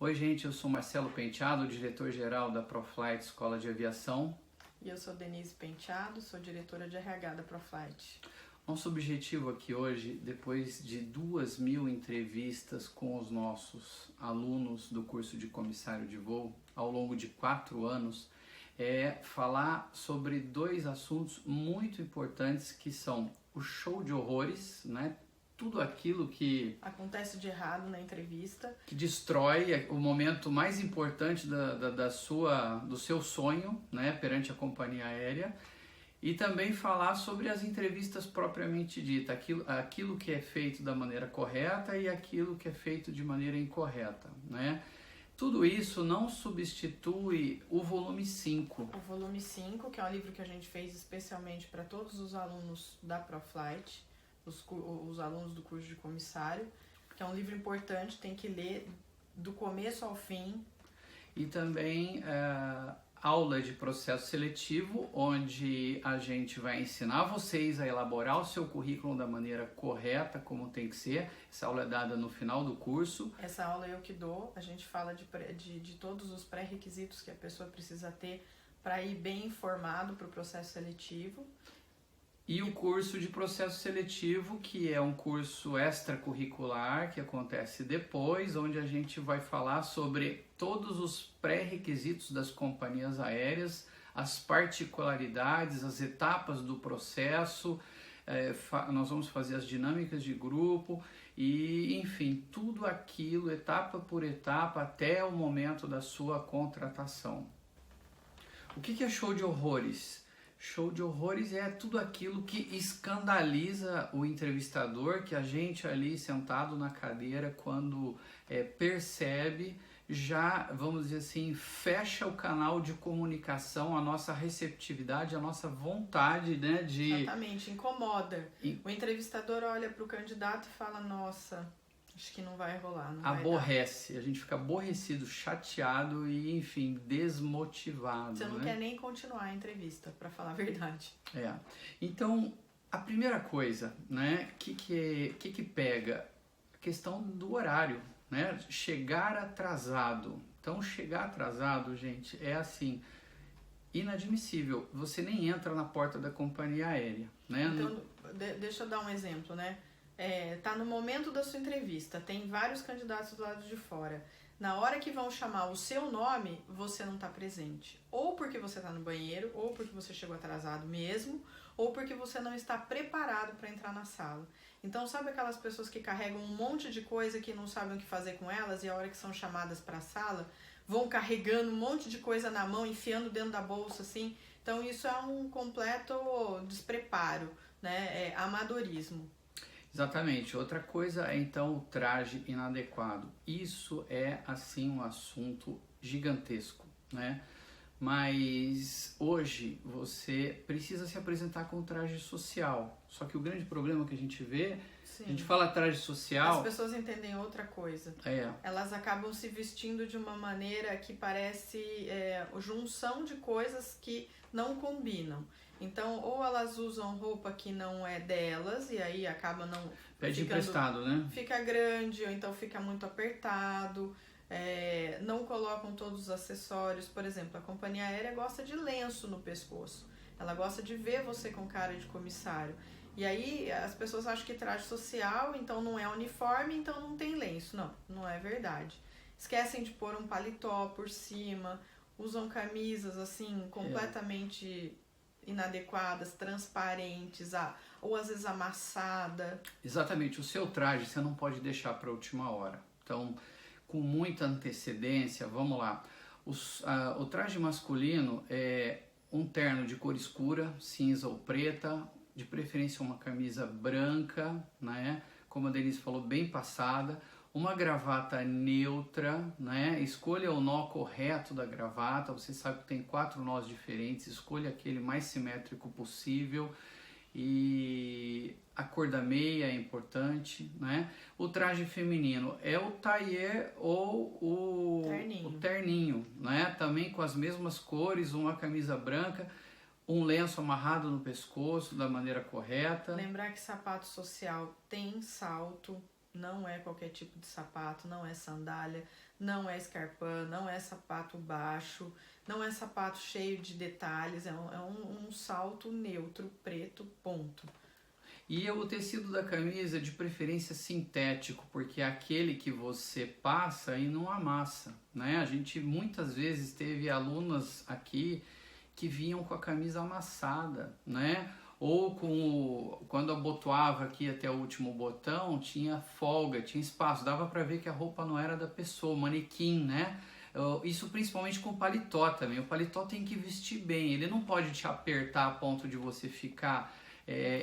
Oi, gente, eu sou Marcelo Penteado, diretor-geral da ProFlight Escola de Aviação. E eu sou Denise Penteado, sou diretora de RH da ProFlight. Nosso objetivo aqui hoje, depois de 2.000 entrevistas com os nossos alunos do curso de comissário de voo, ao longo de 4 anos, é falar sobre 2 assuntos muito importantes que são o show de horrores, né? Tudo aquilo que acontece de errado na entrevista, que destrói o momento mais importante do seu sonho, né, perante a companhia aérea, e também falar sobre as entrevistas propriamente dita, aquilo que é feito da maneira correta e aquilo que é feito de maneira incorreta, né? Tudo isso não substitui o volume 5. O volume 5, que é um livro que a gente fez especialmente para todos os alunos da ProFlight, os alunos do curso de comissário, que é um livro importante, tem que ler do começo ao fim. E também aula de processo seletivo, onde a gente vai ensinar vocês a elaborar o seu currículo da maneira correta, como tem que ser. Essa aula é dada no final do curso. Essa aula eu que dou, a gente fala de todos os pré-requisitos que a pessoa precisa ter para ir bem informado para o processo seletivo. E o curso de processo seletivo, que é um curso extracurricular que acontece depois, onde a gente vai falar sobre todos os pré-requisitos das companhias aéreas, as particularidades, as etapas do processo, nós vamos fazer as dinâmicas de grupo e, enfim, tudo aquilo, etapa por etapa, até o momento da sua contratação. O que é show de horrores? Show de horrores é tudo aquilo que escandaliza o entrevistador, que a gente ali sentado na cadeira, quando percebe, já, vamos dizer assim, fecha o canal de comunicação, a nossa receptividade, a nossa vontade, né, de... Exatamente, incomoda. O entrevistador olha para o candidato e fala, nossa, acho que não vai rolar, não aborrece, vai dar. A gente fica aborrecido, chateado e, enfim, desmotivado. Você não quer nem continuar a entrevista, para falar a verdade. Então, a primeira coisa, né, que pega? A questão do horário, né? Chegar atrasado. Então, chegar atrasado, gente, é assim, inadmissível. Você nem entra na porta da companhia aérea, né? Então, deixa eu dar um exemplo, né? Tá no momento da sua entrevista, tem vários candidatos do lado de fora. Na hora que vão chamar o seu nome, você não está presente. Ou porque você está no banheiro, ou porque você chegou atrasado mesmo, ou porque você não está preparado para entrar na sala. Então, sabe aquelas pessoas que carregam um monte de coisa que não sabem o que fazer com elas e a hora que são chamadas para a sala, vão carregando um monte de coisa na mão, enfiando dentro da bolsa, assim? Então, isso é um completo despreparo, né? Amadorismo. Exatamente. Outra coisa é então o traje inadequado. Isso é assim um assunto gigantesco, né? Mas hoje você precisa se apresentar com traje social. Só que o grande problema que a gente vê, Sim. A gente fala traje social... As pessoas entendem outra coisa. Elas acabam se vestindo de uma maneira que parece junção de coisas que não combinam. Então, ou elas usam roupa que não é delas, e aí acaba não... Pede emprestado, né? Fica grande, ou então fica muito apertado, não colocam todos os acessórios. Por exemplo, a companhia aérea gosta de lenço no pescoço. Ela gosta de ver você com cara de comissário. E aí, as pessoas acham que traje social, então não é uniforme, então não tem lenço. Não, não é verdade. Esquecem de pôr um paletó por cima, usam camisas, assim, completamente... inadequadas, transparentes, ou às vezes amassada. Exatamente, o seu traje você não pode deixar para a última hora. Então, com muita antecedência, vamos lá. O traje masculino é um terno de cor escura, cinza ou preta, de preferência uma camisa branca, né? Como a Denise falou, bem passada. Uma gravata neutra, né? Escolha o nó correto da gravata. Você sabe que tem 4 nós diferentes. Escolha aquele mais simétrico possível. E a cor da meia é importante, né? O traje feminino é o tailleur ou o terninho, né? Também com as mesmas cores, uma camisa branca, um lenço amarrado no pescoço da maneira correta. Lembrar que sapato social tem salto, não é qualquer tipo de sapato, não é sandália, não é escarpão, não é sapato baixo, não é sapato cheio de detalhes, é um salto neutro, preto, ponto. E o tecido da camisa, de preferência sintético, porque é aquele que você passa e não amassa, né? A gente muitas vezes teve alunas aqui que vinham com a camisa amassada, né? Ou quando abotoava aqui até o último botão, tinha folga, tinha espaço, dava para ver que a roupa não era da pessoa, o manequim, né? Isso principalmente com o paletó também. O paletó tem que vestir bem, ele não pode te apertar a ponto de você ficar...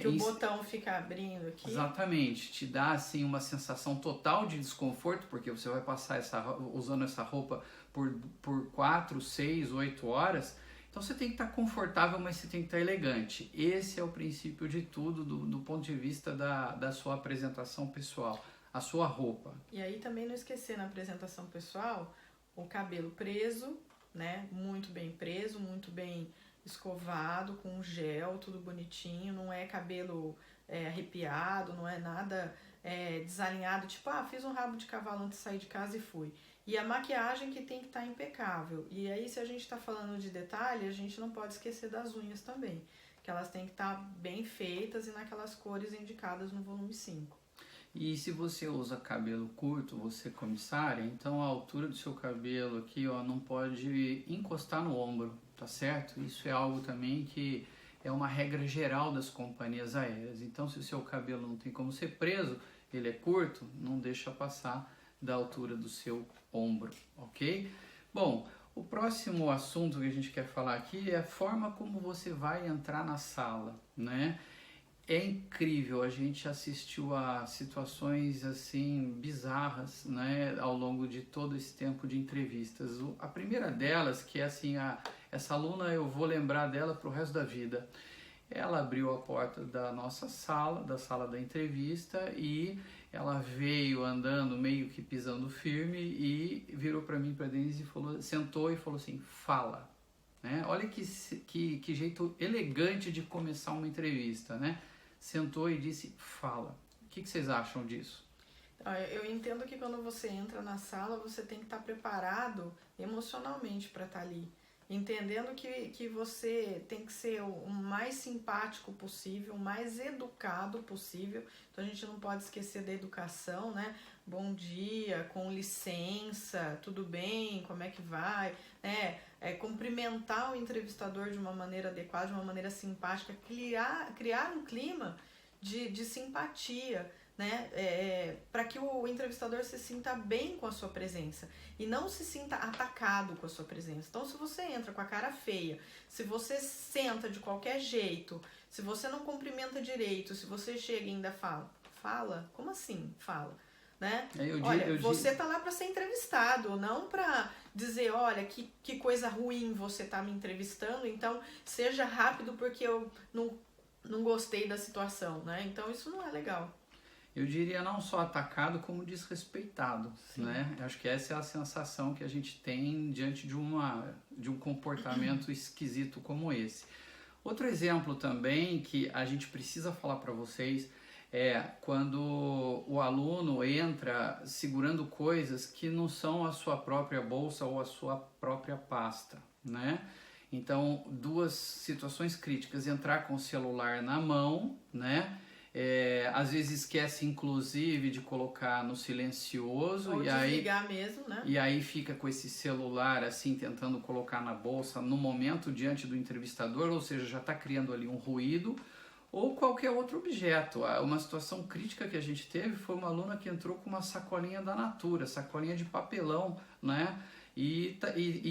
que o botão fica abrindo aqui. Exatamente, te dá assim uma sensação total de desconforto, porque você vai passar usando essa roupa por 4, 6, 8 horas. Então você tem que estar confortável, mas você tem que estar elegante. Esse é o princípio de tudo do ponto de vista da sua apresentação pessoal, a sua roupa. E aí também não esquecer na apresentação pessoal o cabelo preso, né? Muito bem preso, muito bem escovado, com gel, tudo bonitinho. Não é cabelo arrepiado, não é nada desalinhado, tipo, fiz um rabo de cavalo antes de sair de casa e fui. E a maquiagem que tem que estar impecável. E aí, se a gente está falando de detalhe, a gente não pode esquecer das unhas também. Que elas têm que estar bem feitas e naquelas cores indicadas no volume 5. E se você usa cabelo curto, você comissária, então a altura do seu cabelo aqui, ó, não pode encostar no ombro, tá certo? Isso é algo também que é uma regra geral das companhias aéreas. Então, se o seu cabelo não tem como ser preso, ele é curto, não deixa passar da altura do seu ombro, ok? Bom, o próximo assunto que a gente quer falar aqui é a forma como você vai entrar na sala, né? É incrível, a gente assistiu a situações assim bizarras, né, ao longo de todo esse tempo de entrevistas. A primeira delas, que é assim, essa aluna eu vou lembrar dela pro resto da vida. Ela abriu a porta da nossa sala, da sala da entrevista, e ela veio andando meio que pisando firme e virou para mim, para Denise, e falou, sentou e falou assim, fala. Né? Olha que jeito elegante de começar uma entrevista, né? Sentou e disse, fala. O que vocês acham disso? Eu entendo que quando você entra na sala, você tem que estar preparado emocionalmente para estar ali. Entendendo que você tem que ser o mais simpático possível, o mais educado possível. Então a gente não pode esquecer da educação, né? Bom dia, com licença, tudo bem, como é que vai? Cumprimentar o entrevistador de uma maneira adequada, de uma maneira simpática, criar um clima de simpatia, né? Para que o entrevistador se sinta bem com a sua presença e não se sinta atacado com a sua presença. Então, se você entra com a cara feia, se você senta de qualquer jeito, se você não cumprimenta direito, se você chega e ainda fala? Como assim fala? Né? Você tá lá para ser entrevistado, não para dizer, olha, que coisa ruim você tá me entrevistando, então seja rápido porque eu não gostei da situação, né? Então isso não é legal. Eu diria não só atacado, como desrespeitado, né? Acho que essa é a sensação que a gente tem diante de um comportamento esquisito como esse. Outro exemplo também que a gente precisa falar para vocês é quando o aluno entra segurando coisas que não são a sua própria bolsa ou a sua própria pasta, né? Então, duas situações críticas, entrar com o celular na mão, né? Às vezes esquece inclusive de colocar no silencioso ou desligar mesmo, né? E aí fica com esse celular assim tentando colocar na bolsa no momento diante do entrevistador, ou seja, já está criando ali um ruído, ou qualquer outro objeto. Uma situação crítica que a gente teve foi uma aluna que entrou com uma sacolinha da Natura, sacolinha de papelão, né? E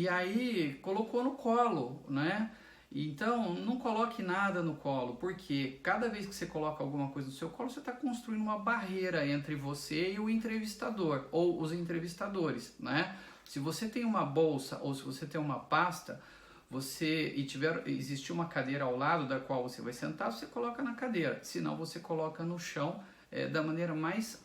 aí colocou no colo, né? Então, não coloque nada no colo, porque cada vez que você coloca alguma coisa no seu colo, você está construindo uma barreira entre você e o entrevistador, ou os entrevistadores, né? Se você tem uma bolsa ou se você tem uma pasta, existe uma cadeira ao lado da qual você vai sentar, você coloca na cadeira, senão você coloca no chão da maneira mais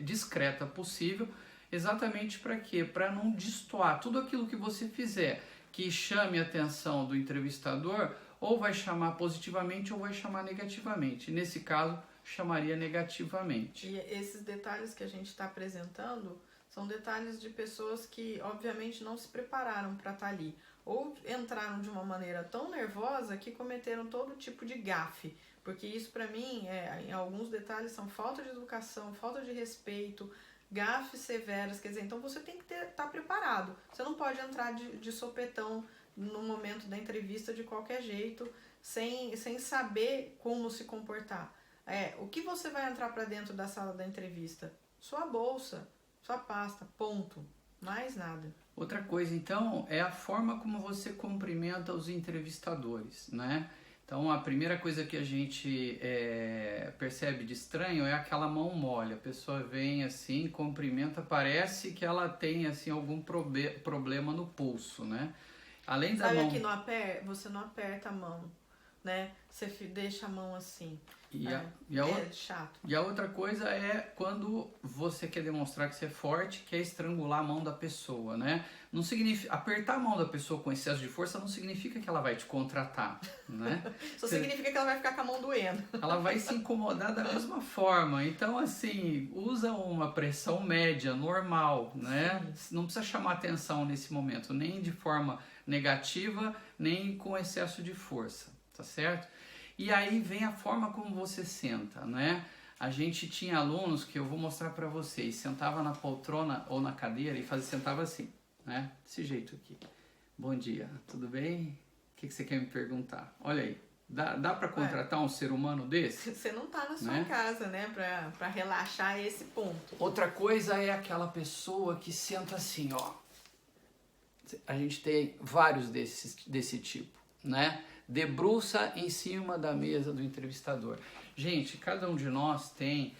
discreta possível, exatamente para quê? Para não destoar tudo aquilo que você fizer que chame a atenção do entrevistador, ou vai chamar positivamente ou vai chamar negativamente. Nesse caso, chamaria negativamente. E esses detalhes que a gente está apresentando são detalhes de pessoas que, obviamente, não se prepararam para estar ali. Ou entraram de uma maneira tão nervosa que cometeram todo tipo de gafe. Porque isso, para mim, em alguns detalhes, são falta de educação, falta de respeito, gafes severas. Quer dizer, então você tem que estar preparado. Você não pode entrar de sopetão no momento da entrevista de qualquer jeito, sem saber como se comportar. O que você vai entrar para dentro da sala da entrevista? Sua bolsa, sua pasta, ponto. Mais nada. Outra coisa, então, é a forma como você cumprimenta os entrevistadores, né? Então, a primeira coisa que a gente percebe de estranho é aquela mão mole. A pessoa vem assim, cumprimenta, parece que ela tem assim algum problema no pulso, né? Além da Sabe mão... aqui você não aperta a mão, né? Você deixa a mão assim. Chato. E a outra coisa é quando você quer demonstrar que você é forte, quer estrangular a mão da pessoa, né? Não significa, apertar a mão da pessoa com excesso de força não significa que ela vai te contratar, né? Só significa que ela vai ficar com a mão doendo. Ela vai se incomodar da mesma forma. Então, assim, usa uma pressão média, normal, né? Sim. Não precisa chamar atenção nesse momento, nem de forma negativa, nem com excesso de força, tá certo? E aí vem a forma como você senta, né? A gente tinha alunos que eu vou mostrar para vocês, sentava na poltrona ou na cadeira e sentava assim, né? Desse jeito aqui. Bom dia, tudo bem? O que você quer me perguntar? Olha aí, dá para contratar um ser humano desse? Você não tá na sua casa, né? Pra relaxar esse ponto. Outra coisa é aquela pessoa que senta assim, ó. A gente tem vários desse tipo, né? Debruça em cima da mesa do entrevistador. Gente, cada um de nós tem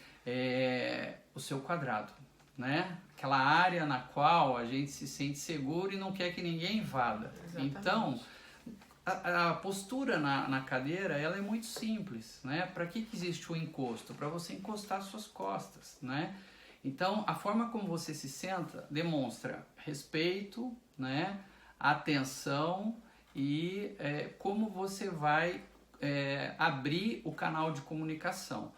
o seu quadrado, né? Aquela área na qual a gente se sente seguro e não quer que ninguém invada. Exatamente. Então, a postura na cadeira, ela é muito simples, né? Para que existe o encosto? Para você encostar suas costas, né? Então, a forma como você se senta demonstra respeito, né? Atenção e como você vai abrir o canal de comunicação.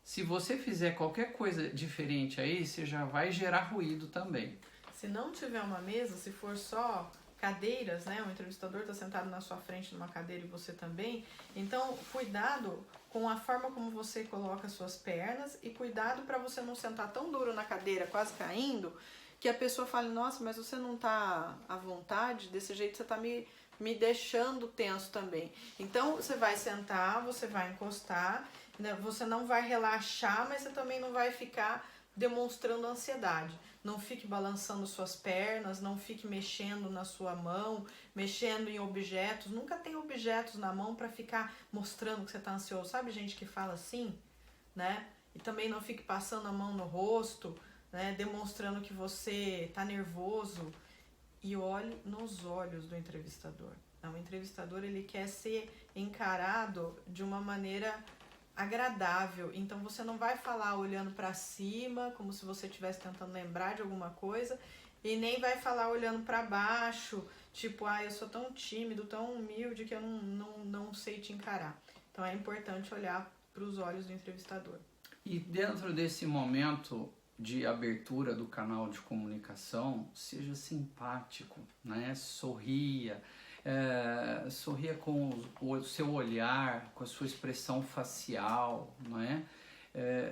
Se você fizer qualquer coisa diferente aí, você já vai gerar ruído também. Se não tiver uma mesa, se for só cadeiras, né? O entrevistador está sentado na sua frente numa cadeira e você também. Então, cuidado com a forma como você coloca suas pernas e cuidado para você não sentar tão duro na cadeira, quase caindo, que a pessoa fale, nossa, mas você não está à vontade, desse jeito você está me deixando tenso também. Então, você vai sentar, você vai encostar, né? Você não vai relaxar, mas você também não vai ficar demonstrando ansiedade. Não fique balançando suas pernas, não fique mexendo na sua mão, mexendo em objetos. Nunca tem objetos na mão para ficar mostrando que você está ansioso. Sabe gente que fala assim, né? E também não fique passando a mão no rosto, né? Demonstrando que você está nervoso. E olhe nos olhos do entrevistador. O entrevistador, ele quer ser encarado de uma maneira agradável. Então você não vai falar olhando para cima, como se você estivesse tentando lembrar de alguma coisa, e nem vai falar olhando para baixo, tipo, eu sou tão tímido, tão humilde que eu não sei te encarar. Então é importante olhar para os olhos do entrevistador. E dentro desse momento de abertura do canal de comunicação, seja simpático, né? Sorria com o seu olhar, com a sua expressão facial, né?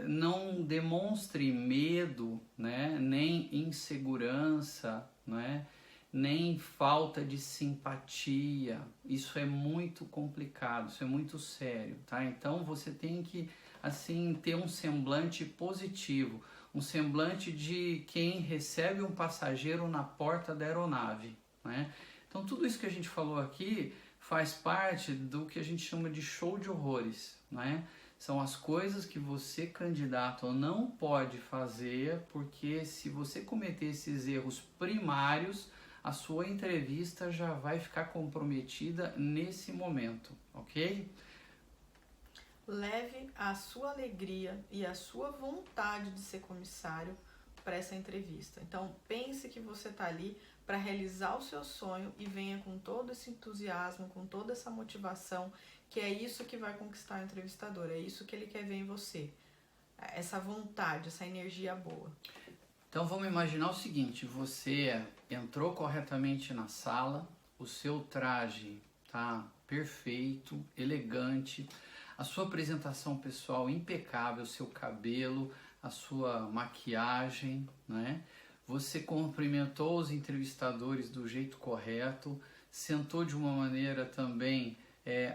Não demonstre medo, né? Nem insegurança, né? Nem falta de simpatia. Isso é muito complicado, isso é muito sério, tá? Então você tem que assim ter um semblante positivo, um semblante de quem recebe um passageiro na porta da aeronave, né? Então tudo isso que a gente falou aqui faz parte do que a gente chama de show de horrores, né? São as coisas que você, candidato, não pode fazer, porque se você cometer esses erros primários, a sua entrevista já vai ficar comprometida nesse momento, ok? Leve a sua alegria e a sua vontade de ser comissário para essa entrevista. Então, pense que você está ali para realizar o seu sonho e venha com todo esse entusiasmo, com toda essa motivação, que é isso que vai conquistar o entrevistador, é isso que ele quer ver em você. essa vontade, essa energia boa. Então vamos imaginar o seguinte, você entrou corretamente na sala, o seu traje tá perfeito, elegante, a sua apresentação pessoal impecável, o seu cabelo, a sua maquiagem, né? Você cumprimentou os entrevistadores do jeito correto, sentou de uma maneira também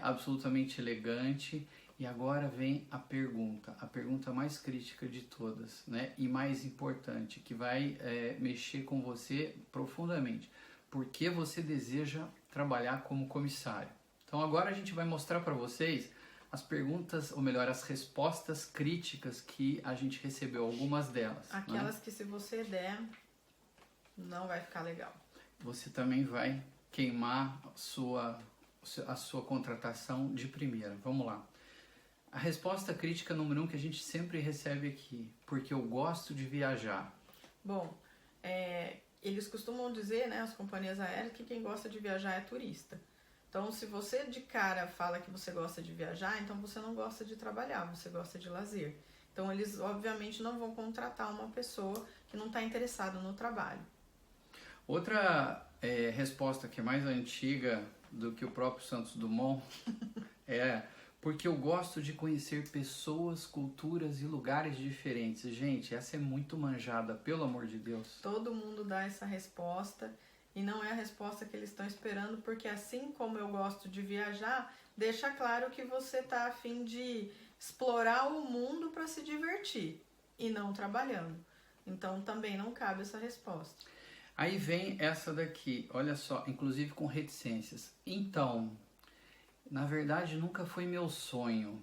absolutamente elegante. E agora vem a pergunta mais crítica de todas, né? E mais importante, que vai mexer com você profundamente. Por que você deseja trabalhar como comissário? Então agora a gente vai mostrar para vocês as perguntas, ou melhor, as respostas críticas que a gente recebeu, algumas delas. Aquelas, né? que se você der, não vai ficar legal. Você também vai queimar a sua contratação de primeira. Vamos lá. A resposta crítica número 1 que a gente sempre recebe aqui, porque eu gosto de viajar. Bom, eles costumam dizer, né, as companhias aéreas, que quem gosta de viajar é turista. Então, se você de cara fala que você gosta de viajar, então você não gosta de trabalhar, você gosta de lazer. Então, eles obviamente não vão contratar uma pessoa que não está interessada no trabalho. Outra resposta que é mais antiga do que o próprio Santos Dumont é... porque eu gosto de conhecer pessoas, culturas e lugares diferentes. Gente, essa é muito manjada, pelo amor de Deus. Todo mundo dá essa resposta e não é a resposta que eles estão esperando, porque assim como eu gosto de viajar, deixa claro que você está a fim de explorar o mundo para se divertir e não trabalhando. Então também não cabe essa resposta. Aí vem essa daqui, olha só, inclusive com reticências. Então... na verdade, nunca foi meu sonho.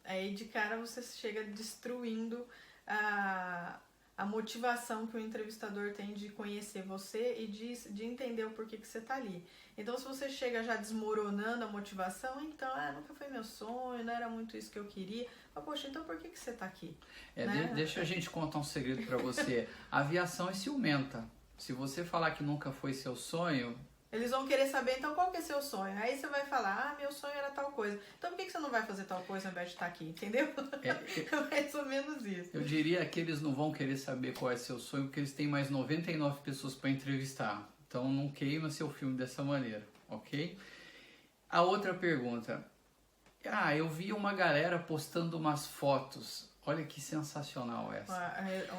Aí de cara você chega destruindo a motivação que o entrevistador tem de conhecer você e de entender o porquê que você está ali. Então, se você chega já desmoronando a motivação, então, nunca foi meu sonho, não era muito isso que eu queria. Mas, poxa, então por que você está aqui? Né? Deixa a gente contar um segredo para você. A aviação é ciumenta. Se você falar que nunca foi seu sonho... eles vão querer saber, então, qual que é seu sonho? Aí você vai falar, meu sonho era tal coisa. Então, por que você não vai fazer tal coisa ao invés de estar aqui? Entendeu? É mais ou menos isso. Eu diria que eles não vão querer saber qual é seu sonho, porque eles têm mais 99 pessoas para entrevistar. Então, não queima seu filme dessa maneira, ok? A outra pergunta. Eu vi uma galera postando umas fotos. Olha que sensacional essa.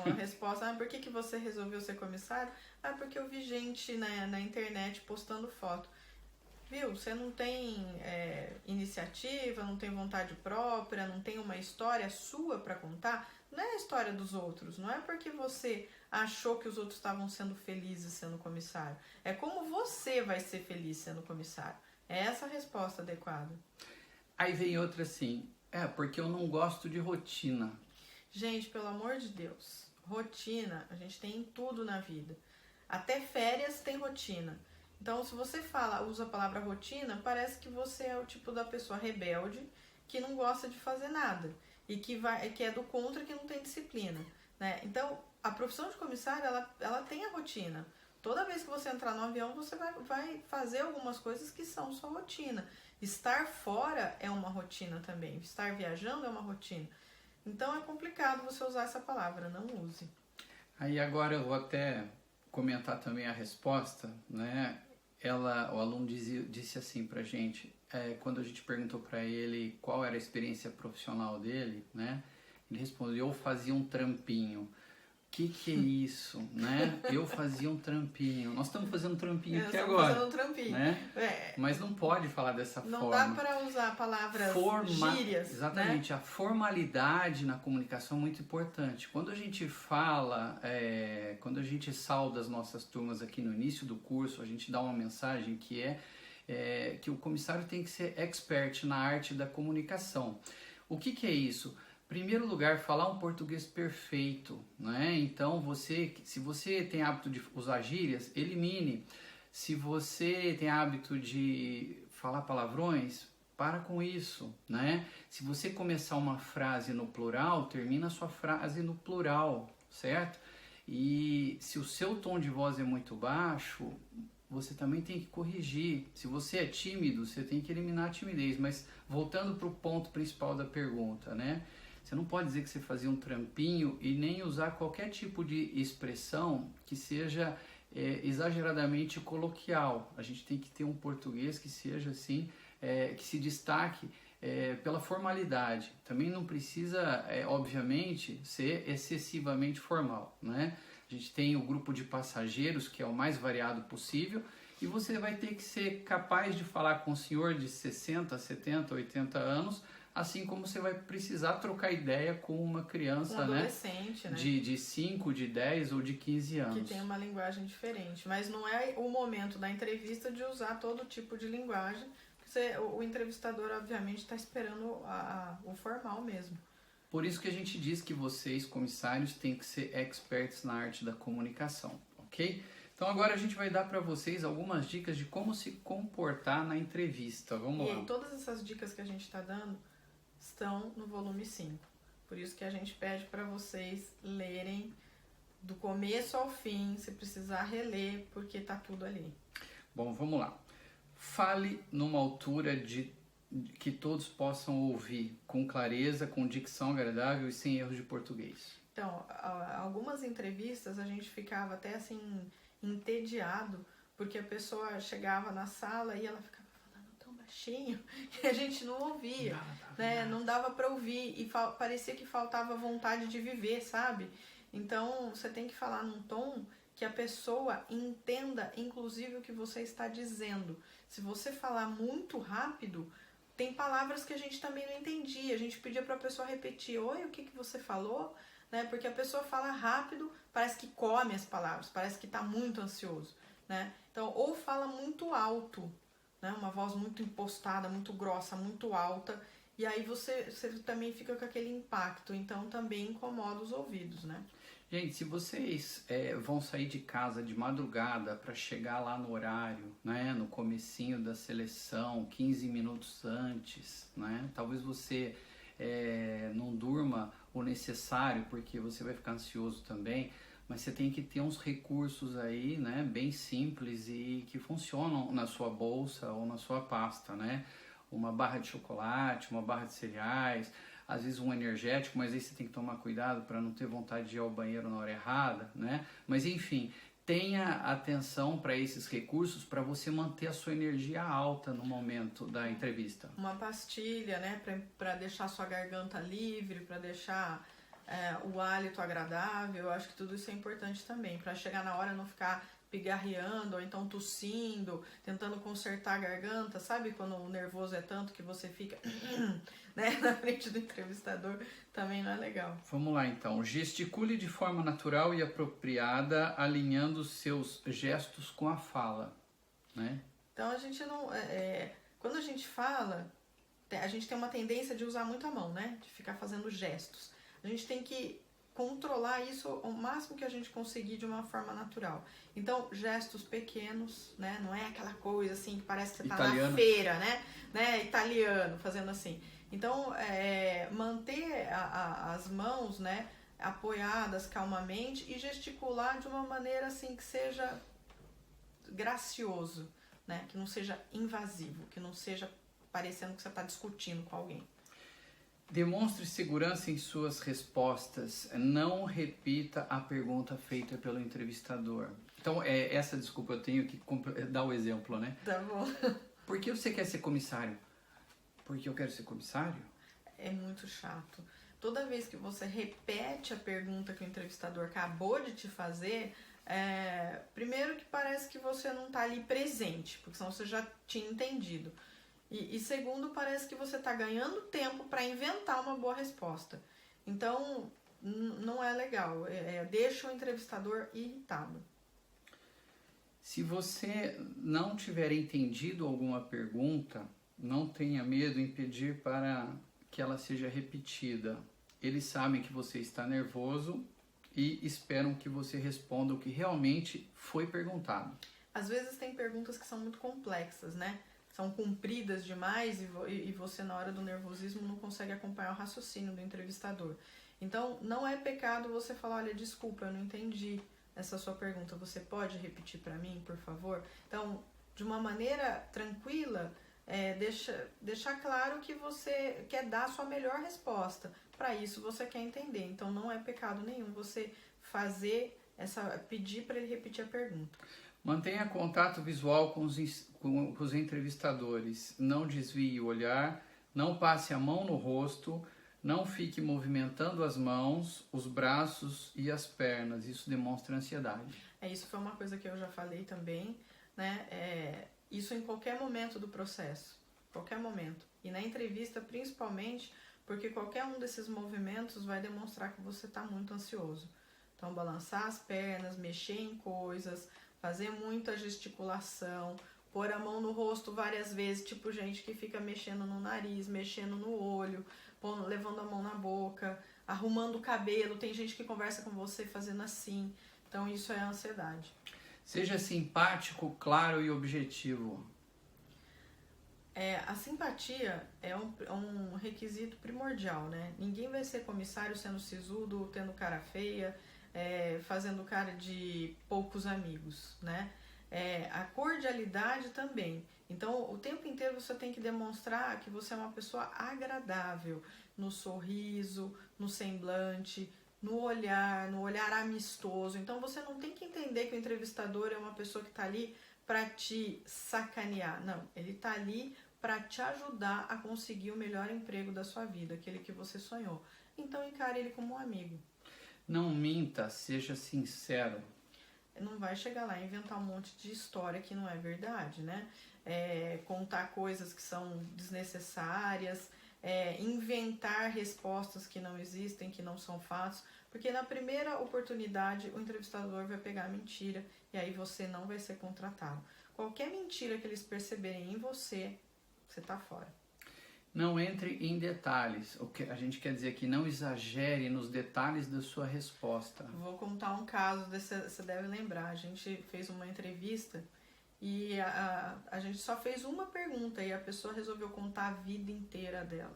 Uma resposta, por que você resolveu ser comissário? Porque eu vi gente na internet postando foto. Viu? Você não tem iniciativa, não tem vontade própria, não tem uma história sua para contar. Não é a história dos outros. Não é porque você achou que os outros estavam sendo felizes sendo comissário. É como você vai ser feliz sendo comissário. É essa a resposta adequada. Aí vem outra assim. Porque eu não gosto de rotina. Gente, pelo amor de Deus. Rotina, a gente tem em tudo na vida. Até férias tem rotina. Então, se você usa a palavra rotina, parece que você é o tipo da pessoa rebelde que não gosta de fazer nada e que é do contra, que não tem disciplina, né? Então, a profissão de comissário, ela tem a rotina. Toda vez que você entrar no avião, você vai fazer algumas coisas que são sua rotina. Estar fora é uma rotina também. Estar viajando é uma rotina. Então, é complicado você usar essa palavra, não use. Aí agora eu vou até comentar também a resposta, né? O aluno disse assim pra gente, quando a gente perguntou para ele qual era a experiência profissional dele, né? Ele respondeu: eu fazia um trampinho. Que é isso, né? Eu fazia um trampinho. Nós estamos fazendo um trampinho aqui agora. Fazendo um trampinho. Né? Mas não pode falar dessa não forma. Não dá para usar palavras gírias. Exatamente. Né? A formalidade na comunicação é muito importante. Quando a gente fala, quando a gente sauda as nossas turmas aqui no início do curso, a gente dá uma mensagem que que o comissário tem que ser expert na arte da comunicação. O que é isso? Primeiro lugar, falar um português perfeito, né? Então, se você tem hábito de usar gírias, elimine. Se você tem hábito de falar palavrões, para com isso, né? Se você começar uma frase no plural, termina a sua frase no plural, certo? E se o seu tom de voz é muito baixo, você também tem que corrigir. Se você é tímido, você tem que eliminar a timidez. Mas voltando para o ponto principal da pergunta, né? Você não pode dizer que você fazia um trampinho e nem usar qualquer tipo de expressão que seja exageradamente coloquial. A gente tem que ter um português que seja assim, que se destaque pela formalidade. Também não precisa, obviamente, ser excessivamente formal, né? A gente tem o grupo de passageiros, que é o mais variado possível, e você vai ter que ser capaz de falar com um senhor de 60, 70, 80 anos, assim como você vai precisar trocar ideia com uma criança, adolescente, né? De 5, de 10 ou de 15 anos. Que tem uma linguagem diferente. Mas não é o momento da entrevista de usar todo tipo de linguagem. O entrevistador, obviamente, está esperando o formal mesmo. Por isso que a gente diz que vocês, comissários, têm que ser experts na arte da comunicação, ok? Então agora a gente vai dar para vocês algumas dicas de como se comportar na entrevista. Vamos lá. E todas essas dicas que a gente está dando estão no volume 5. Por isso que a gente pede para vocês lerem do começo ao fim, se precisar reler, porque tá tudo ali. Bom, vamos lá. Fale numa altura que todos possam ouvir, com clareza, com dicção agradável e sem erros de português. Então, algumas entrevistas a gente ficava até assim entediado, porque a pessoa chegava na sala e ela ficava falando tão baixinho que a gente não ouvia, né? Não dava para ouvir e parecia que faltava vontade de viver, sabe? Então, você tem que falar num tom que a pessoa entenda, inclusive, o que você está dizendo. Se você falar muito rápido, tem palavras que a gente também não entendia. A gente pedia para a pessoa repetir: oi, o que você falou? Né? Porque a pessoa fala rápido, parece que come as palavras, parece que está muito ansioso. Né? Então, ou fala muito alto, né? Uma voz muito impostada, muito grossa, muito alta, e aí você também fica com aquele impacto. Então, também incomoda os ouvidos, né? Gente, se vocês vão sair de casa de madrugada para chegar lá no horário, né, no comecinho da seleção, 15 minutos antes, né, talvez você não durma o necessário porque você vai ficar ansioso também, mas você tem que ter uns recursos aí, né, bem simples e que funcionam na sua bolsa ou na sua pasta, né, uma barra de chocolate, uma barra de cereais, às vezes um energético, mas aí você tem que tomar cuidado para não ter vontade de ir ao banheiro na hora errada, né? Mas enfim, tenha atenção para esses recursos para você manter a sua energia alta no momento da entrevista. Uma pastilha, né, para deixar a sua garganta livre, para deixar o hálito agradável. Eu acho que tudo isso é importante também, para chegar na hora não ficar pigarreando ou então tossindo, tentando consertar a garganta, sabe quando o nervoso é tanto que você fica né, na frente do entrevistador, também não é legal. Vamos lá então, gesticule de forma natural e apropriada, alinhando seus gestos com a fala, né? Então a gente não, quando a gente fala, a gente tem uma tendência de usar muito a mão, né, de ficar fazendo gestos. A gente tem que controlar isso o máximo que a gente conseguir de uma forma natural. Então, gestos pequenos, né? Não é aquela coisa assim que parece que você tá na feira, né? Italiano, fazendo assim. Então, manter as mãos, né, apoiadas calmamente e gesticular de uma maneira assim que seja gracioso, né? Que não seja invasivo, que não seja parecendo que você está discutindo com alguém. Demonstre segurança em suas respostas. Não repita a pergunta feita pelo entrevistador. Então, essa desculpa eu tenho que dar o exemplo, né? Tá bom. Por que você quer ser comissário? Porque eu quero ser comissário? É muito chato. Toda vez que você repete a pergunta que o entrevistador acabou de te fazer, primeiro que parece que você não está ali presente, porque senão você já tinha entendido. E segundo, parece que você está ganhando tempo para inventar uma boa resposta. Então, não é legal. Deixa o entrevistador irritado. Se você não tiver entendido alguma pergunta, não tenha medo em pedir para que ela seja repetida. Eles sabem que você está nervoso e esperam que você responda o que realmente foi perguntado. Às vezes tem perguntas que são muito complexas, né? São compridas demais e você, na hora do nervosismo, não consegue acompanhar o raciocínio do entrevistador. Então, não é pecado você falar: olha, desculpa, eu não entendi essa sua pergunta, você pode repetir para mim, por favor? Então, de uma maneira tranquila, deixar claro que você quer dar a sua melhor resposta, Para isso você quer entender. Então não é pecado nenhum você pedir para ele repetir a pergunta. Mantenha contato visual com os entrevistadores. Não desvie o olhar, não passe a mão no rosto, não fique movimentando as mãos, os braços e as pernas. Isso demonstra ansiedade. Isso foi uma coisa que eu já falei também, né? Isso em qualquer momento do processo, qualquer momento. E na entrevista principalmente, porque qualquer um desses movimentos vai demonstrar que você está muito ansioso. Então, balançar as pernas, mexer em coisas, fazer muita gesticulação, pôr a mão no rosto várias vezes, tipo gente que fica mexendo no nariz, mexendo no olho, levando a mão na boca, arrumando o cabelo. Tem gente que conversa com você fazendo assim. Então, isso é ansiedade. Seja simpático, claro e objetivo. A simpatia é um requisito primordial, né? Ninguém vai ser comissário sendo sisudo, tendo cara feia, fazendo cara de poucos amigos, né? A cordialidade também. Então, o tempo inteiro você tem que demonstrar que você é uma pessoa agradável no sorriso, no semblante, no olhar amistoso. Então, você não tem que entender que o entrevistador é uma pessoa que está ali para te sacanear. Não, ele está ali para te ajudar a conseguir o melhor emprego da sua vida, aquele que você sonhou. Então, encare ele como um amigo. Não minta, seja sincero. Não vai chegar lá e inventar um monte de história que não é verdade, né? Contar coisas que são desnecessárias, inventar respostas que não existem, que não são fatos, porque na primeira oportunidade o entrevistador vai pegar a mentira e aí você não vai ser contratado. Qualquer mentira que eles perceberem em você, você tá fora. Não entre em detalhes. O que a gente quer dizer aqui, não exagere nos detalhes da sua resposta. Vou contar um caso, você deve lembrar. A gente fez uma entrevista e a gente só fez uma pergunta e a pessoa resolveu contar a vida inteira dela.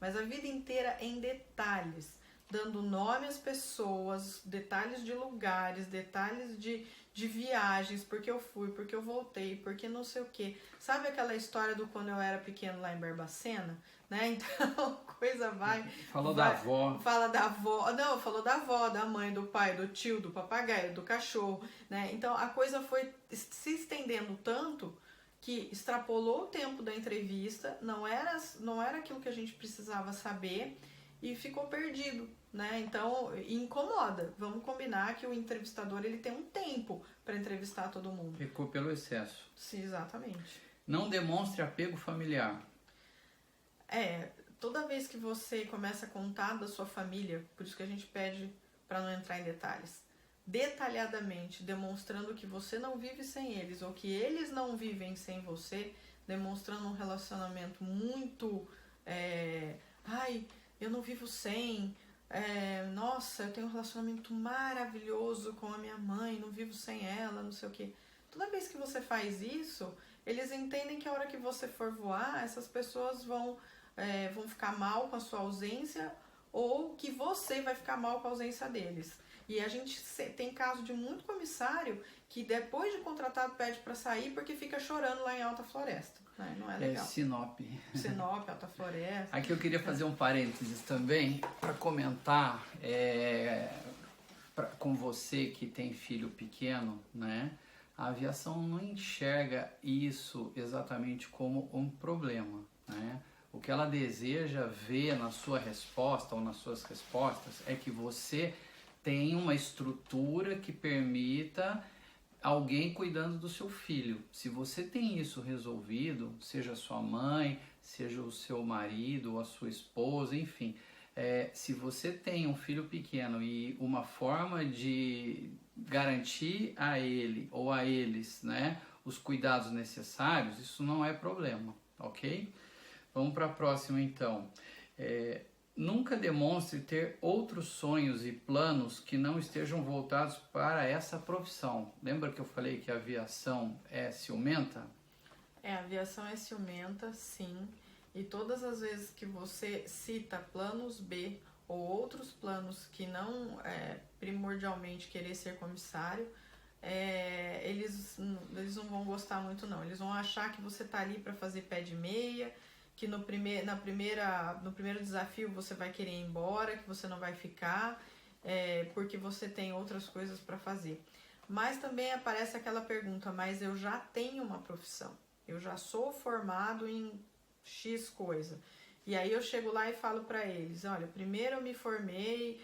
Mas a vida inteira em detalhes, dando nome às pessoas, detalhes de lugares, detalhes de viagens, porque eu fui, porque eu voltei, porque não sei o que. Sabe aquela história do quando eu era pequeno lá em Barbacena? Né? Então, coisa vai... Falou da avó. Fala da avó. Não, falou da avó, da mãe, do pai, do tio, do papagaio, do cachorro, né? Então, a coisa foi se estendendo tanto que extrapolou o tempo da entrevista, não era aquilo que a gente precisava saber e ficou perdido, né? Então, incomoda. Vamos combinar que o entrevistador ele tem um tempo para entrevistar todo mundo. Pecou pelo excesso. Sim, exatamente. Não demonstre apego familiar. Toda vez que você começa a contar da sua família, por isso que a gente pede para não entrar em detalhes, detalhadamente, demonstrando que você não vive sem eles ou que eles não vivem sem você, demonstrando um relacionamento muito... eu não vivo sem... nossa, eu tenho um relacionamento maravilhoso com a minha mãe, não vivo sem ela, não sei o quê. Toda vez que você faz isso, eles entendem que a hora que você for voar, essas pessoas vão ficar mal com a sua ausência ou que você vai ficar mal com a ausência deles. E a gente tem caso de muito comissário que depois de contratado pede para sair porque fica chorando lá em Alta Floresta. Né? Não é legal. Sinop, Alta Floresta. Aqui eu queria fazer um parênteses também para comentar com você que tem filho pequeno, né? A aviação não enxerga isso exatamente como um problema, né? O que ela deseja ver na sua resposta ou nas suas respostas é que você tem uma estrutura que permita alguém cuidando do seu filho. Se você tem isso resolvido, seja a sua mãe, seja o seu marido ou a sua esposa, enfim, se você tem um filho pequeno e uma forma de garantir a ele ou a eles, né, os cuidados necessários, isso não é problema, ok? Vamos para a próxima então. Nunca demonstre ter outros sonhos e planos que não estejam voltados para essa profissão. Lembra que eu falei que a aviação é ciumenta? A aviação é ciumenta, sim. E todas as vezes que você cita planos B ou outros planos que não primordialmente querer ser comissário, eles não vão gostar muito não. Eles vão achar que você está ali para fazer pé de meia, que no primeiro desafio você vai querer ir embora, que você não vai ficar, porque você tem outras coisas para fazer. Mas também aparece aquela pergunta, mas eu já tenho uma profissão, eu já sou formado em X coisa. E aí eu chego lá e falo para eles, olha, primeiro eu me formei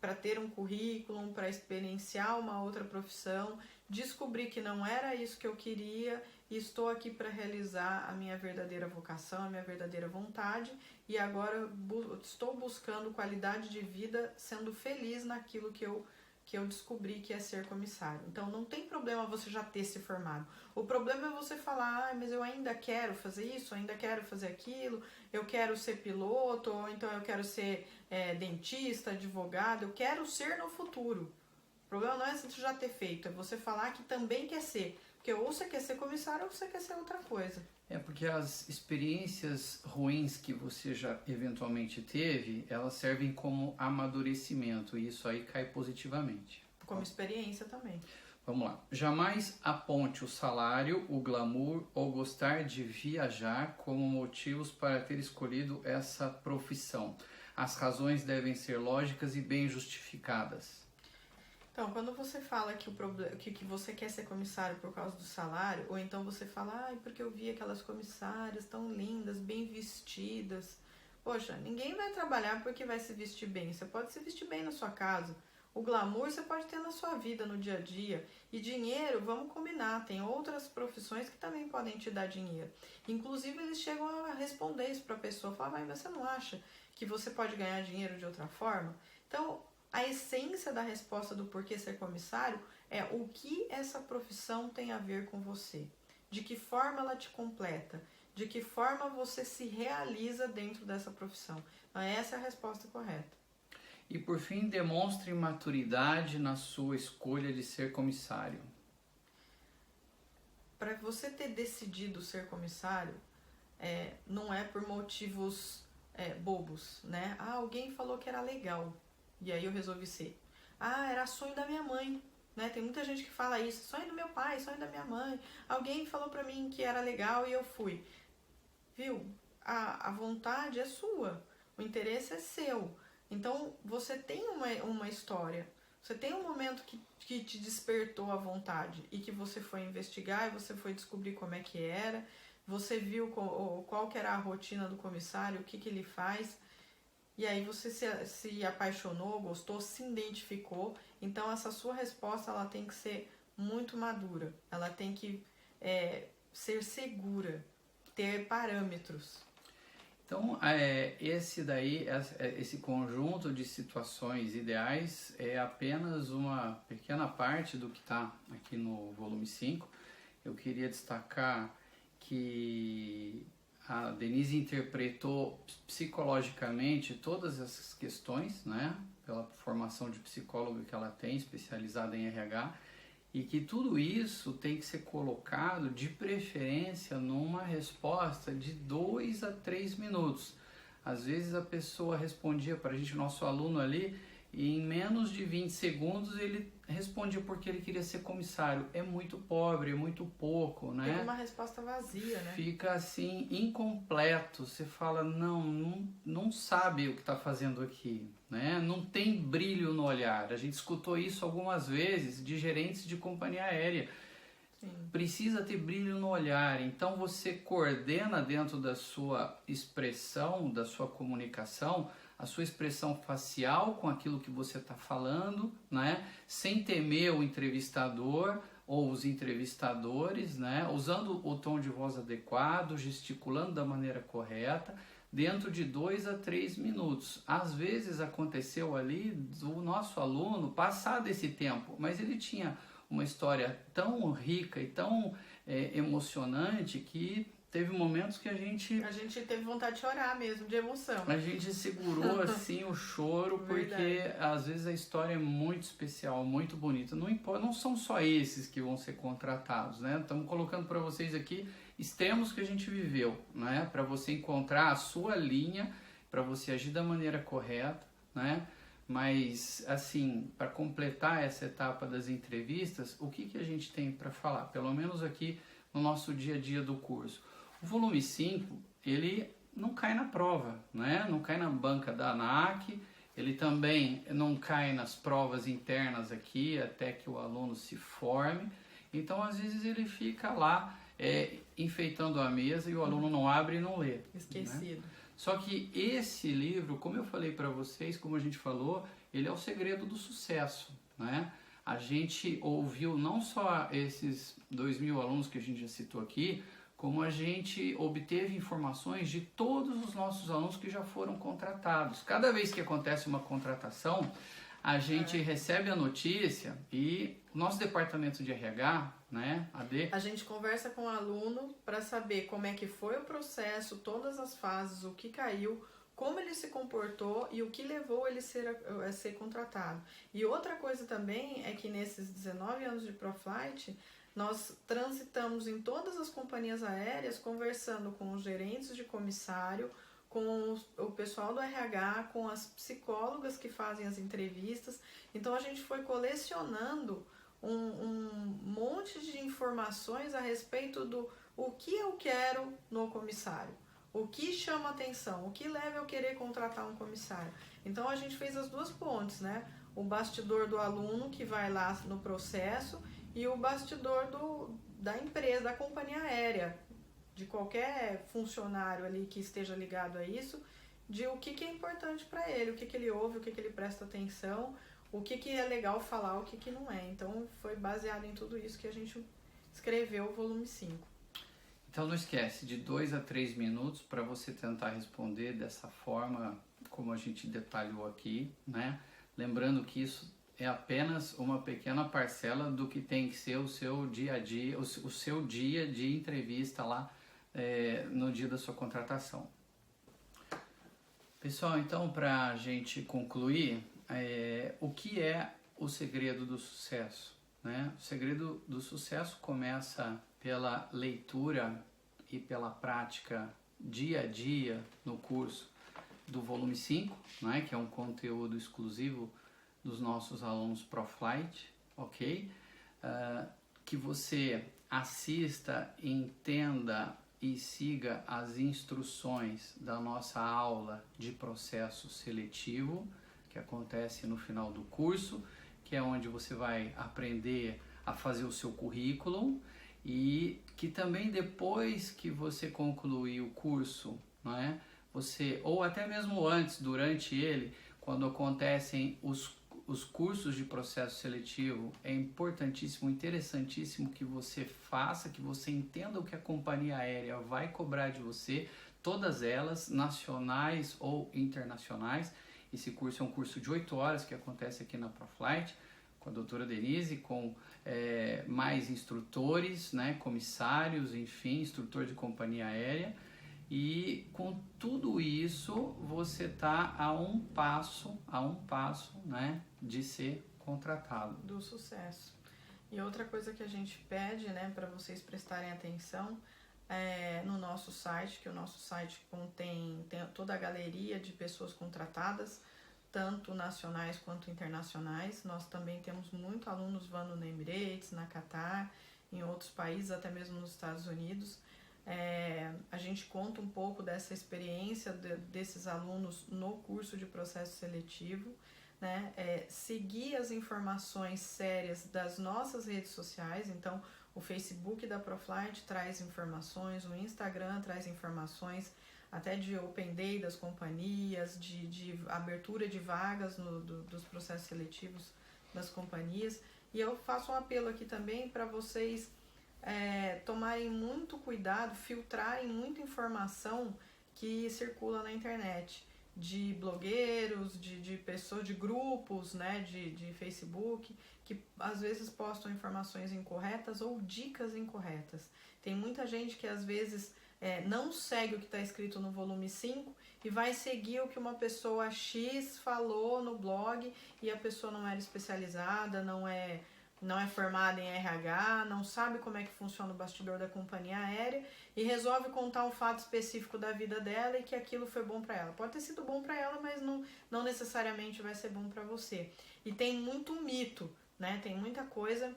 para ter um currículo, para experienciar uma outra profissão, descobri que não era isso que eu queria e estou aqui para realizar a minha verdadeira vocação, a minha verdadeira vontade, e agora estou buscando qualidade de vida, sendo feliz naquilo que eu descobri que é ser comissário. Então não tem problema você já ter se formado. O problema é você falar, mas eu ainda quero fazer isso, ainda quero fazer aquilo, eu quero ser piloto, ou então eu quero ser dentista, advogado, eu quero ser no futuro. O problema não é você já ter feito, é você falar que também quer ser. Porque ou você quer ser comissário ou você quer ser outra coisa. Porque as experiências ruins que você já eventualmente teve, elas servem como amadurecimento e isso aí cai positivamente. Como experiência também. Vamos lá. Jamais aponte o salário, o glamour ou gostar de viajar como motivos para ter escolhido essa profissão. As razões devem ser lógicas e bem justificadas. Então, quando você fala que você quer ser comissário por causa do salário, ou então você fala, porque eu vi aquelas comissárias tão lindas, bem vestidas. Poxa, ninguém vai trabalhar porque vai se vestir bem. Você pode se vestir bem na sua casa. O glamour você pode ter na sua vida, no dia a dia. E dinheiro, vamos combinar, tem outras profissões que também podem te dar dinheiro. Inclusive, eles chegam a responder isso para a pessoa, falar, mas você não acha que você pode ganhar dinheiro de outra forma? Então, a essência da resposta do porquê ser comissário é o que essa profissão tem a ver com você. De que forma ela te completa. De que forma você se realiza dentro dessa profissão. Então, essa é a resposta correta. E por fim, demonstre maturidade na sua escolha de ser comissário. Para você ter decidido ser comissário, não é por motivos bobos, né? Alguém falou que era legal. E aí eu resolvi ser. Era sonho da minha mãe, né? Tem muita gente que fala isso, sonho do meu pai, sonho da minha mãe. Alguém falou pra mim que era legal e eu fui. Viu? A vontade é sua, o interesse é seu. Então você tem uma história, você tem um momento que te despertou a vontade e que você foi investigar e você foi descobrir como é que era, você viu qual que era a rotina do comissário, o que ele faz. E aí você se apaixonou, gostou, se identificou. Então essa sua resposta ela tem que ser muito madura. Ela tem que ser segura, ter parâmetros. Então esse conjunto de situações ideais é apenas uma pequena parte do que está aqui no volume 5. Eu queria destacar que a Denise interpretou psicologicamente todas essas questões, né, pela formação de psicóloga que ela tem, especializada em RH, e que tudo isso tem que ser colocado de preferência numa resposta de 2 a 3 minutos. Às vezes a pessoa respondia para a gente, nosso aluno ali, e em menos de 20 segundos ele respondia porque ele queria ser comissário. É muito pobre, é muito pouco, né? Tem uma resposta vazia, né? Fica assim, incompleto. Você fala, não sabe o que está fazendo aqui, né? Não tem brilho no olhar. A gente escutou isso algumas vezes de gerentes de companhia aérea. Sim. Precisa ter brilho no olhar. Então você coordena dentro da sua expressão, da sua comunicação, a sua expressão facial com aquilo que você está falando, né? Sem temer o entrevistador ou os entrevistadores, né? Usando o tom de voz adequado, gesticulando da maneira correta, dentro de 2 a 3 minutos. Às vezes aconteceu ali do nosso aluno passar desse tempo, mas ele tinha uma história tão rica e tão emocionante que teve momentos que a gente teve vontade de chorar mesmo, de emoção. A gente segurou assim o choro, porque às vezes a história é muito especial, muito bonita. Não importa, não são só esses que vão ser contratados, né? Estamos colocando para vocês aqui extremos que a gente viveu, né? Para você encontrar a sua linha, para você agir da maneira correta, né? Mas, assim, para completar essa etapa das entrevistas, o que a gente tem para falar? Pelo menos aqui no nosso dia a dia do curso. O volume 5, ele não cai na prova, né? Não cai na banca da ANAC, ele também não cai nas provas internas aqui até que o aluno se forme. Então, às vezes, ele fica lá enfeitando a mesa e o aluno não abre e não lê. Esquecido. Né? Só que esse livro, como eu falei para vocês, como a gente falou, ele é o segredo do sucesso, né? A gente ouviu não só esses 2.000 alunos que a gente já citou aqui, como a gente obteve informações de todos os nossos alunos que já foram contratados. Cada vez que acontece uma contratação, a gente recebe a notícia e o nosso departamento de RH, né, AD... A gente conversa com o aluno para saber como é que foi o processo, todas as fases, o que caiu, como ele se comportou e o que levou ele a ser contratado. E outra coisa também é que nesses 19 anos de ProFlight, nós transitamos em todas as companhias aéreas, conversando com os gerentes de comissário, com o pessoal do RH, com as psicólogas que fazem as entrevistas. Então a gente foi colecionando um monte de informações a respeito do o que eu quero no comissário, o que chama atenção, o que leva eu querer contratar um comissário. Então a gente fez as duas pontes, né? O bastidor do aluno que vai lá no processo e o bastidor da empresa, da companhia aérea, de qualquer funcionário ali que esteja ligado a isso, de o que é importante para ele, o que ele ouve, o que ele presta atenção, o que é legal falar, o que não é. Então foi baseado em tudo isso que a gente escreveu o volume 5. Então não esquece, de 2 a 3 minutos para você tentar responder dessa forma como a gente detalhou aqui, né? Lembrando que isso é apenas uma pequena parcela do que tem que ser o seu dia a dia, o seu dia de entrevista lá no dia da sua contratação. Pessoal, então para a gente concluir, o que é o segredo do sucesso? Né? O segredo do sucesso começa pela leitura e pela prática dia a dia no curso do volume 5, né? Que é um conteúdo exclusivo dos nossos alunos ProFlight, ok? Que você assista, entenda e siga as instruções da nossa aula de processo seletivo, que acontece no final do curso, que é onde você vai aprender a fazer o seu currículo e que também depois que você concluir o curso, não é? Você, ou até mesmo antes, durante ele, quando acontecem os cursos de processo seletivo, é importantíssimo, interessantíssimo que você faça, que você entenda o que a companhia aérea vai cobrar de você, todas elas, nacionais ou internacionais. Esse curso é um curso de 8 horas que acontece aqui na ProFlight, com a doutora Denise, com mais instrutores, né, comissários, enfim, instrutor de companhia aérea. E com tudo isso, você está a um passo, né, de ser contratado. Do sucesso. E outra coisa que a gente pede, né, para vocês prestarem atenção, no nosso site, que o nosso site tem toda a galeria de pessoas contratadas, tanto nacionais quanto internacionais. Nós também temos muitos alunos voando na Emirates, na Qatar, em outros países, até mesmo nos Estados Unidos. A gente conta um pouco dessa experiência desses alunos no curso de processo seletivo, né? Seguir as informações sérias das nossas redes sociais. Então o Facebook da ProFlight traz informações, o Instagram traz informações até de Open Day das companhias, de abertura de vagas dos processos seletivos das companhias. E eu faço um apelo aqui também para vocês tomarem muito cuidado, filtrarem muita informação que circula na internet, de blogueiros, de pessoas, de grupos, né, de Facebook, que às vezes postam informações incorretas ou dicas incorretas. Tem muita gente que às vezes não segue o que está escrito no volume 5 e vai seguir o que uma pessoa X falou no blog e a pessoa não era especializada, não é formada em RH, não sabe como é que funciona o bastidor da companhia aérea e resolve contar um fato específico da vida dela e que aquilo foi bom para ela. Pode ter sido bom para ela, mas não necessariamente vai ser bom para você. E tem muito mito, né? Tem muita coisa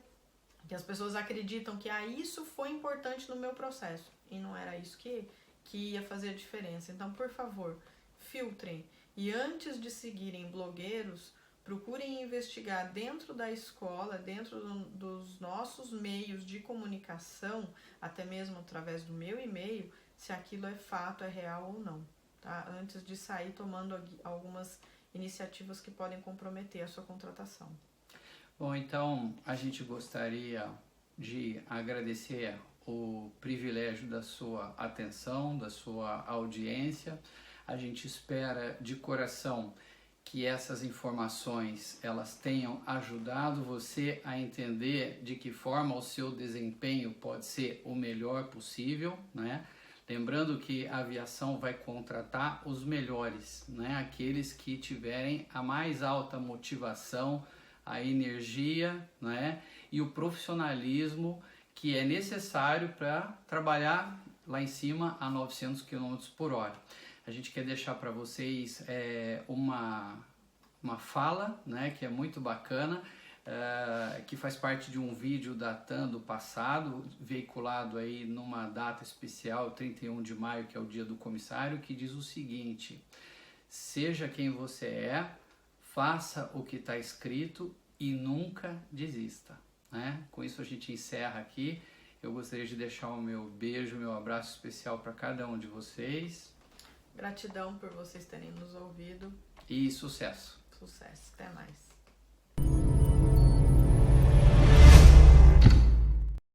que as pessoas acreditam que isso foi importante no meu processo. E não era isso que que ia fazer a diferença. Então, por favor, filtrem. E antes de seguirem blogueiros, procurem investigar dentro da escola, dentro dos nossos meios de comunicação, até mesmo através do meu e-mail, se aquilo é fato, é real ou não, tá? Antes de sair tomando algumas iniciativas que podem comprometer a sua contratação. Bom, então a gente gostaria de agradecer o privilégio da sua atenção, da sua audiência. A gente espera de coração que essas informações elas tenham ajudado você a entender de que forma o seu desempenho pode ser o melhor possível, né? Lembrando que a aviação vai contratar os melhores, né? Aqueles que tiverem a mais alta motivação, a energia, né? E o profissionalismo que é necessário para trabalhar lá em cima a 900 km por hora. A gente quer deixar para vocês uma fala, né, que é muito bacana, que faz parte de um vídeo da TAM do passado, veiculado aí numa data especial, 31 de maio, que é o dia do comissário, que diz o seguinte: seja quem você é, faça o que está escrito e nunca desista. Né? Com isso a gente encerra aqui. Eu gostaria de deixar o meu beijo, meu abraço especial para cada um de vocês. Gratidão por vocês terem nos ouvido. E sucesso! Sucesso. Até mais.